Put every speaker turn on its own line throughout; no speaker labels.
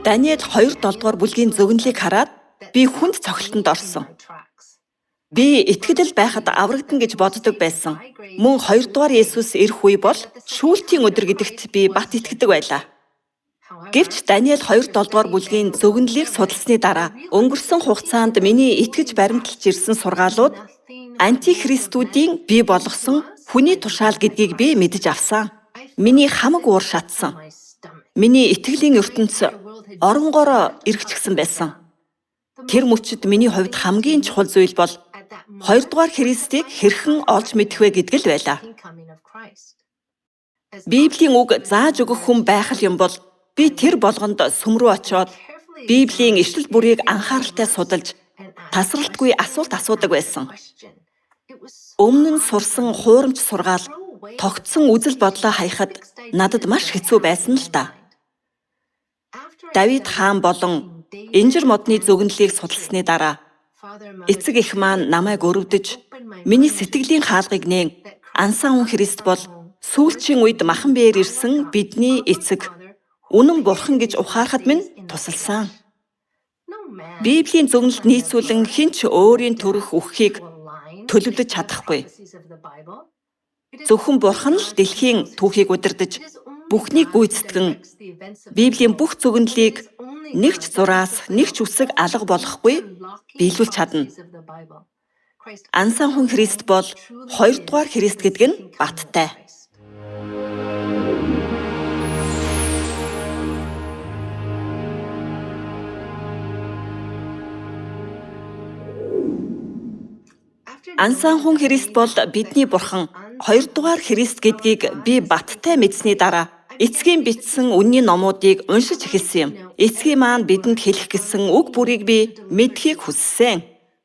Даниэл 2-7 дугаар бүлгийн зөгнөлийг хараад би хүнд цогцолтонд орсон. Би итгэл байхад аврагдана гэж боддог байсан. Мөн 2 дугаар Есүс ирэх үе бол шүүлтийн өдөр гэдэгт би бат итгэдэг байлаа. Гэвч Даниэл 2-7 дугаар бүлгийн зөгнөлийг судалсны дараа өнгөрсөн хугацаанд миний итгэж баримталж ирсэн сургаалууд антихристүүдийн бий болгосон хүний тушаал гэдгийг би мэдэж авсан. Миний хамаг уур шатсан. Миний итгэлийн ертөнц оронгоор эргэжсэн байсан. Тэр мөчид миний хувьд хамгийн чухал зүйл бол 2 дугаар Христийг хэрхэн олж мэдэх вэ гэдэг л байлаа. Библийн үг зааж өгөх хүн байх юм бол би тэр болгонд сүм рүү очиод Библийн ишлэл бүрийг анхааралтай судалж тасралтгүй асуулт асуудаг байсан. Өмнө нь сурсан хуурамч сургаал, тогтсон үзэл бодлоо хаяхад надад маш хэцүү байсан л да. Давид хаан болон Инжир модны зөгнөлийг судалсны дараа эцэг эх маань намайг өрөвдөж миний сэтгэлийн хаалгыг нээн ансан хүн Христ бол сүүлчийн үед махан биеэр ирсэн бидний эцэг үнэн бурхан гэж ухаарахад минь тусалсан. Библийн зөгнөлд нийцүүлэн хинч өөрийн төрөх үххийг төлөвлөж чадахгүй. Зөвхөн бурхан л дэлхийн түүхийг удирдах, бүхнийг гүйцэтгэн Библийн бүх зөгнөлийг нэгч зураас, нэгч үсэг алга болохгүй биелүүлж чадна. Ансан хүн Христ бол 2 дугаар Христ гэдэг нь баттай. Ансан хүн Христ бол бидний бурхан. 2 дугаар Христ гэдгийг би баттай мэдсэний дараа эцгийн бичсэн үнний номуудыг уншиж эхэлсэн юм. Эцгийн маань бидэнд хэлэх гэсэн үг бүрийг би мэдхийг хүссэн.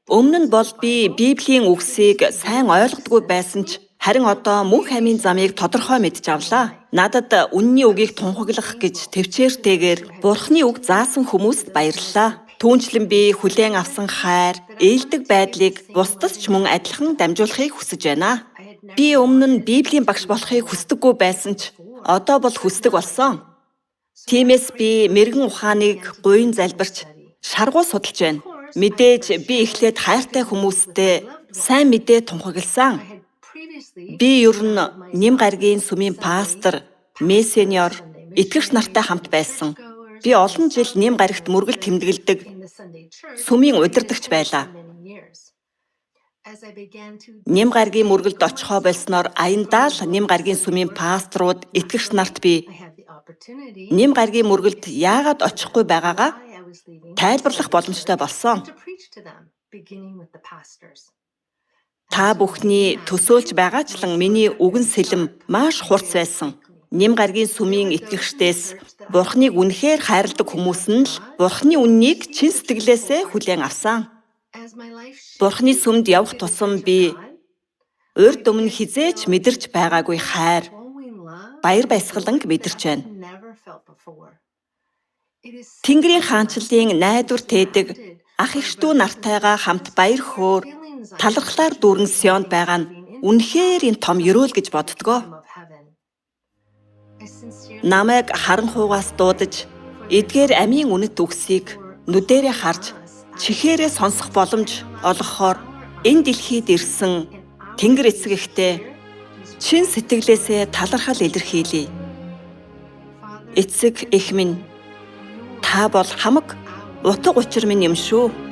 Өмнө нь бол би Библийн үгсийг сайн ойлгодгүй байсан ч харин одоо мөнх амийн замыг тодорхой мэдж авлаа. Надад үнний үгийг тунхаглах гэж төвчээртэйгээр Бурхны үг заасан хүмүүст баярлалаа. Түүнчлэн би хүлээн авсан хайр, ээлдэг байдлыг бусдад ч мөн адилхан дамжуулахыг хүсэж байна. Би өмнө нь Библийн багш болохыг хүсдэггүй байсан ч одоо бол хүсдэг болсон. Тиймээс би мэрэгэн ухааныг гуйн залбирч шаргуу судалж байна. Мэдээж би эхлээд хайртай хүмүүстэй сайн мэдээ тунхагласан. Би ер нь Нэм гаригийн сүмийн пастор, мессеньор, итгэгч нартай хамт байсан. Би олон жил Нэм гаригт мөргөл тэмдэглэдэг сүмийн удирдагч байлаа. Нэм гаригийн мөргөлд очихоо болсноор аяндаа л Нэм гаригийн сүмийн пасторууд, итгэгч нарт би Нэм гаригийн мөргөлд яагаад очихгүй байгаагаа тайлбарлах боломжтой болсон. Та бүхний төсөөлж байгаачлан миний үгэн сэлэм маш хурц байсан. Нэм гаригийн сүмийн итгэгчдээс Бурхныг үнэхээр хайрладаг хүмүүс нь л Бурхны үннийг чин сэтгэлээсээ хүлээн авсан. Бурхны сүмд явах тусам би урд өмнө хизээч мэдэрч байгаагүй хайр, баяр баясгаланг мэдэрч байна. Тэнгэрийн хаанчлалын найдвар тээдэг ах эгчдүү нартайгаа хамт баяр хөөр, талархлаар дүүрэн Сионд байгаа нь үнэхээр энэ том ёроол гэж боддгоо. Намайг харанхуугаас дуудаж, эдгээр амийн үнэт үгсийг нүдэрээ харж, чихээрээ сонсох боломж олгохоор энэ дэлхийд ирсэн Тэнгэр эцэг эхтэй чин сэтгэлээсээ талархал илэрхийлье. Эцэг эх минь, та бол хамаг утга учир минь юм шүү.